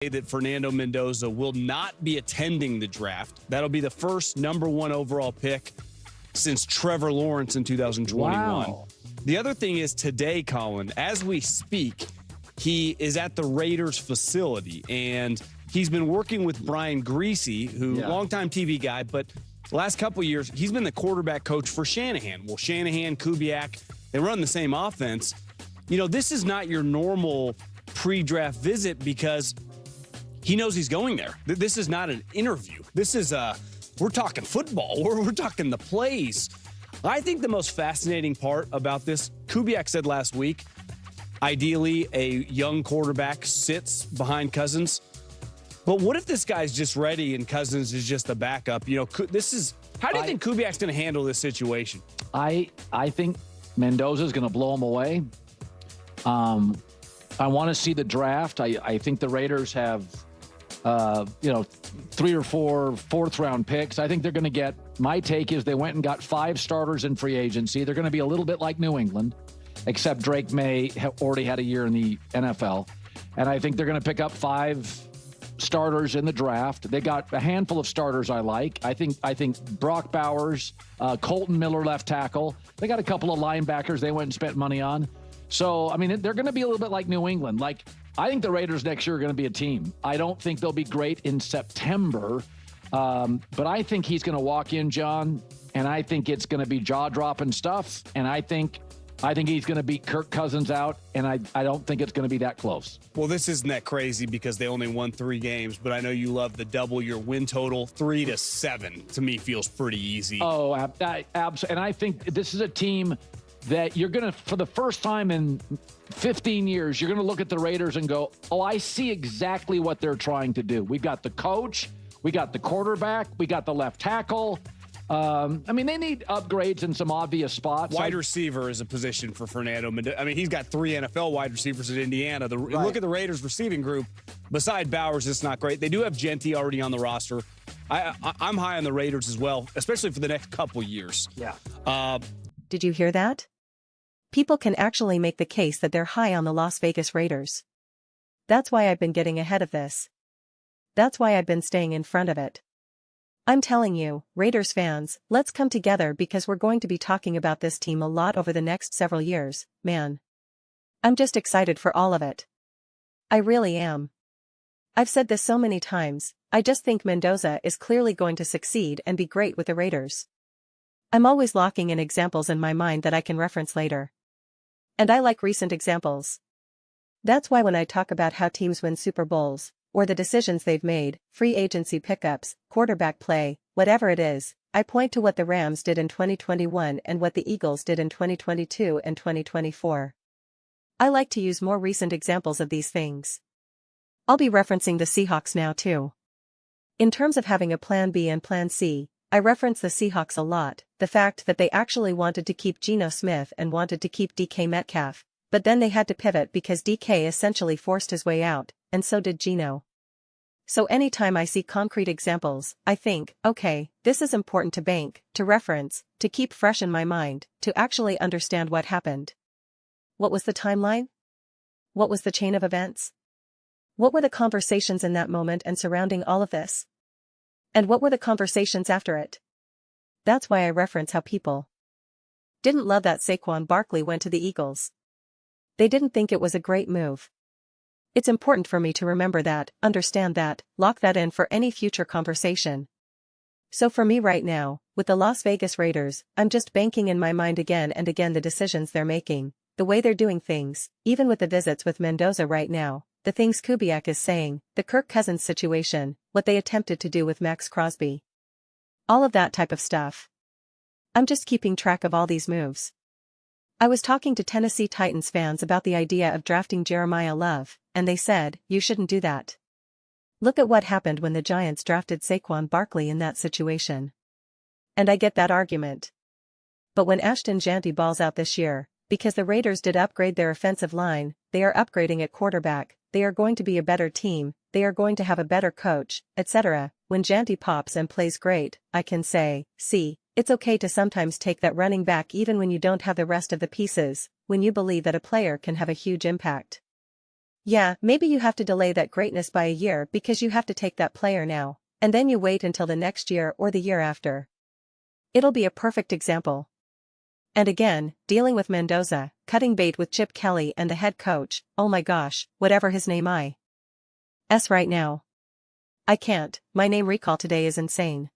that Fernando Mendoza will not be attending the draft. That'll be the first #1 overall pick since Trevor Lawrence in 2021. Wow. The other thing is today, Colin, as we speak, he is at the Raiders facility, and he's been working with Brian Greasy, who longtime TV guy, but the last couple of years, he's been the quarterback coach for Shanahan. Well, Shanahan, Kubiak, they run the same offense. You know, this is not your normal pre-draft visit because he knows he's going there. This is not an interview. This is we're talking football. We're talking the plays. I think the most fascinating part about this, Kubiak said last week, ideally a young quarterback sits behind Cousins. But what if this guy's just ready and Cousins is just a backup? You know, how do you think Kubiak's going to handle this situation? I think Mendoza's going to blow him away. I want to see the draft. I think the Raiders have, 3 or 4 fourth-round picks. I think they're going to get, my take is they went and got 5 starters in free agency. They're going to be a little bit like New England, except Drake May already had a year in the NFL. And I think they're going to pick up 5 starters in the draft. They got a handful of starters I like. I think Brock Bowers, Colton Miller left tackle. They got a couple of linebackers they went and spent money on. So, I mean, they're going to be a little bit like New England. Like, I think the Raiders next year are going to be a team. I don't think they'll be great in September, but I think he's going to walk in, John, and I think it's going to be jaw-dropping stuff, and I think he's going to beat Kirk Cousins out, and I don't think it's going to be that close. Well, this isn't that crazy because they only won 3 games, but I know you love the double your win total. 3-7 to me feels pretty easy. Oh, absolutely. And I think this is a team that you're going to, for the first time in 15 years, you're going to look at the Raiders and go, oh, I see exactly what they're trying to do. We've got the coach, we got the quarterback, we got the left tackle. I mean, they need upgrades in some obvious spots. Wide receiver is a position for Fernando Mendoza. I mean, he's got 3 NFL wide receivers at Indiana. Look at the Raiders receiving group. Beside Bowers, it's not great. They do have Genty already on the roster. I'm high on the Raiders as well, especially for the next couple years. Yeah. Did you hear that? People can actually make the case that they're high on the Las Vegas Raiders. That's why I've been getting ahead of this. That's why I've been staying in front of it. I'm telling you, Raiders fans, let's come together because we're going to be talking about this team a lot over the next several years, man. I'm just excited for all of it. I really am. I've said this so many times, I just think Mendoza is clearly going to succeed and be great with the Raiders. I'm always locking in examples in my mind that I can reference later. And I like recent examples. That's why when I talk about how teams win Super Bowls, or the decisions they've made, free agency pickups, quarterback play, whatever it is, I point to what the Rams did in 2021 and what the Eagles did in 2022 and 2024. I like to use more recent examples of these things. I'll be referencing the Seahawks now too. In terms of having a plan B and plan C, I reference the Seahawks a lot, the fact that they actually wanted to keep Geno Smith and wanted to keep DK Metcalf, but then they had to pivot because DK essentially forced his way out, and so did Geno. So anytime I see concrete examples, I think, okay, this is important to bank, to reference, to keep fresh in my mind, to actually understand what happened. What was the timeline? What was the chain of events? What were the conversations in that moment and surrounding all of this? And what were the conversations after it? That's why I reference how people didn't love that Saquon Barkley went to the Eagles. They didn't think it was a great move. It's important for me to remember that, understand that, lock that in for any future conversation. So for me right now, with the Las Vegas Raiders, I'm just banking in my mind again and again the decisions they're making, the way they're doing things, even with the visits with Mendoza right now, the things Kubiak is saying, the Kirk Cousins situation, what they attempted to do with Max Crosby. All of that type of stuff. I'm just keeping track of all these moves. I was talking to Tennessee Titans fans about the idea of drafting Jeremiah Love, and they said, you shouldn't do that. Look at what happened when the Giants drafted Saquon Barkley in that situation. And I get that argument. But when Ashton Jeanty balls out this year, because the Raiders did upgrade their offensive line, they are upgrading at quarterback, they are going to be a better team, they are going to have a better coach, etc. When Jeanty pops and plays great, I can say, see, it's okay to sometimes take that running back even when you don't have the rest of the pieces, when you believe that a player can have a huge impact. Yeah, maybe you have to delay that greatness by a year because you have to take that player now, and then you wait until the next year or the year after. It'll be a perfect example. And again, dealing with Mendoza, cutting bait with Chip Kelly and the head coach, oh my gosh, whatever his name is right now. I can't, my name recall today is insane.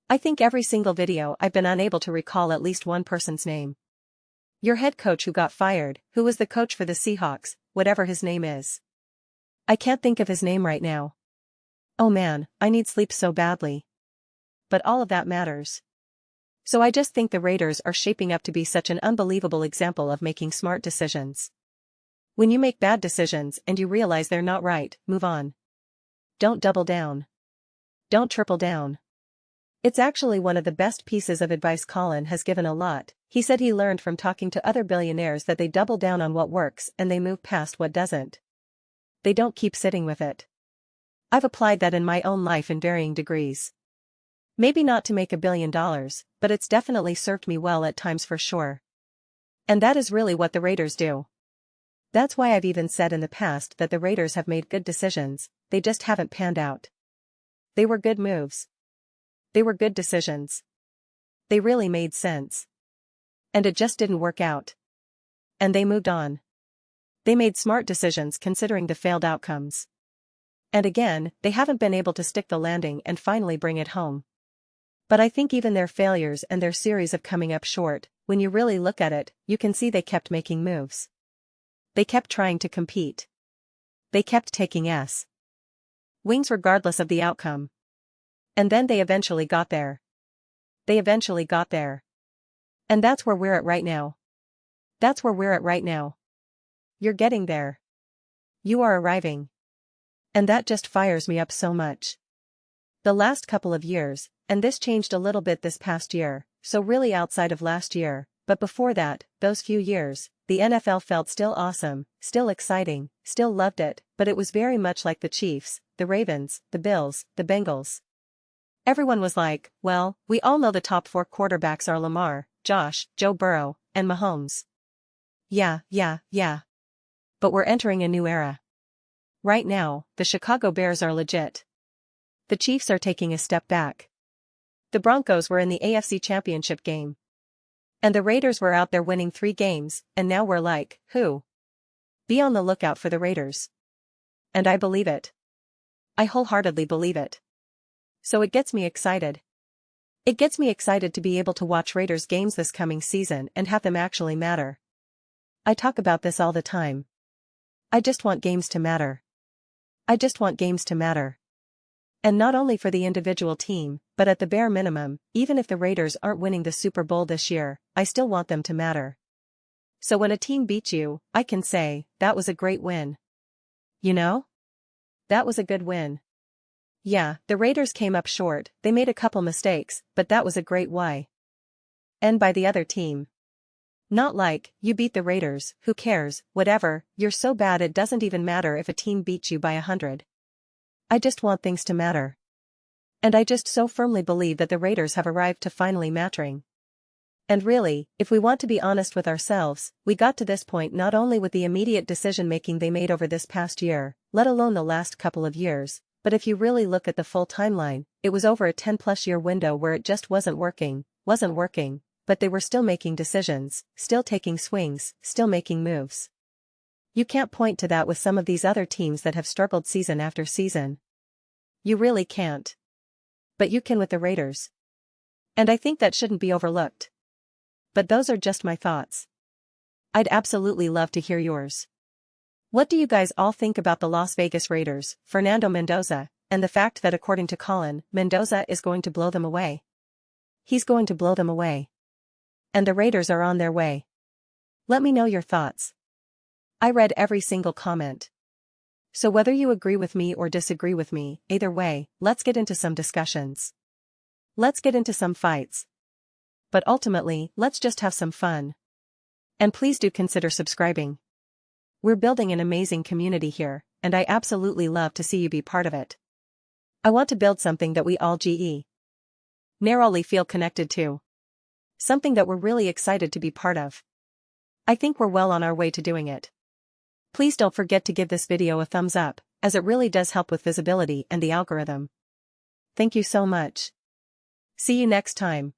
I think every single video I've been unable to recall at least one person's name. Your head coach who got fired, who was the coach for the Seahawks, whatever his name is. I can't think of his name right now. Oh man, I need sleep so badly. But all of that matters. So I just think the Raiders are shaping up to be such an unbelievable example of making smart decisions. When you make bad decisions and you realize they're not right, move on. Don't double down. Don't triple down. It's actually one of the best pieces of advice Colin has given a lot. He said he learned from talking to other billionaires that they double down on what works and they move past what doesn't. They don't keep sitting with it. I've applied that in my own life in varying degrees. Maybe not to make $1 billion, but it's definitely served me well at times for sure. And that is really what the Raiders do. That's why I've even said in the past that the Raiders have made good decisions, they just haven't panned out. They were good moves. They were good decisions. They really made sense. And it just didn't work out. And they moved on. They made smart decisions considering the failed outcomes. And again, they haven't been able to stick the landing and finally bring it home. But I think even their failures and their series of coming up short, when you really look at it, you can see they kept making moves. They kept trying to compete. They kept taking wings regardless of the outcome. And then they eventually got there. They eventually got there. And that's where we're at right now. That's where we're at right now. You're getting there. You are arriving. And that just fires me up so much. The last couple of years, and this changed a little bit this past year, so really outside of last year, but before that, those few years, the NFL felt still awesome, still exciting, still loved it, but it was very much like the Chiefs, the Ravens, the Bills, the Bengals. Everyone was like, well, we all know the top 4 quarterbacks are Lamar, Josh, Joe Burrow, and Mahomes. Yeah. But we're entering a new era. Right now, the Chicago Bears are legit. The Chiefs are taking a step back. The Broncos were in the AFC Championship game. And the Raiders were out there winning 3 games, and now we're like, who? Be on the lookout for the Raiders. And I believe it. I wholeheartedly believe it. So it gets me excited. It gets me excited to be able to watch Raiders games this coming season and have them actually matter. I talk about this all the time. I just want games to matter. I just want games to matter. And not only for the individual team, but at the bare minimum, even if the Raiders aren't winning the Super Bowl this year, I still want them to matter. So when a team beats you, I can say, that was a great win. You know? That was a good win. Yeah, the Raiders came up short, they made a couple mistakes, but that was a great win. And by the other team. Not like, you beat the Raiders, who cares, whatever, you're so bad it doesn't even matter if a team beats you by 100. I just want things to matter. And I just so firmly believe that the Raiders have arrived to finally mattering. And really, if we want to be honest with ourselves, we got to this point not only with the immediate decision-making they made over this past year, let alone the last couple of years, but if you really look at the full timeline, it was over a 10-plus year window where it just wasn't working, but they were still making decisions, still taking swings, still making moves. You can't point to that with some of these other teams that have struggled season after season. You really can't. But you can with the Raiders. And I think that shouldn't be overlooked. But those are just my thoughts. I'd absolutely love to hear yours. What do you guys all think about the Las Vegas Raiders, Fernando Mendoza, and the fact that according to Colin, Mendoza is going to blow them away? He's going to blow them away. And the Raiders are on their way. Let me know your thoughts. I read every single comment. So whether you agree with me or disagree with me, either way, let's get into some discussions. Let's get into some fights. But ultimately, let's just have some fun. And please do consider subscribing. We're building an amazing community here, and I absolutely love to see you be part of it. I want to build something that we all narrowly feel connected to. Something that we're really excited to be part of. I think we're well on our way to doing it. Please don't forget to give this video a thumbs up, as it really does help with visibility and the algorithm. Thank you so much. See you next time.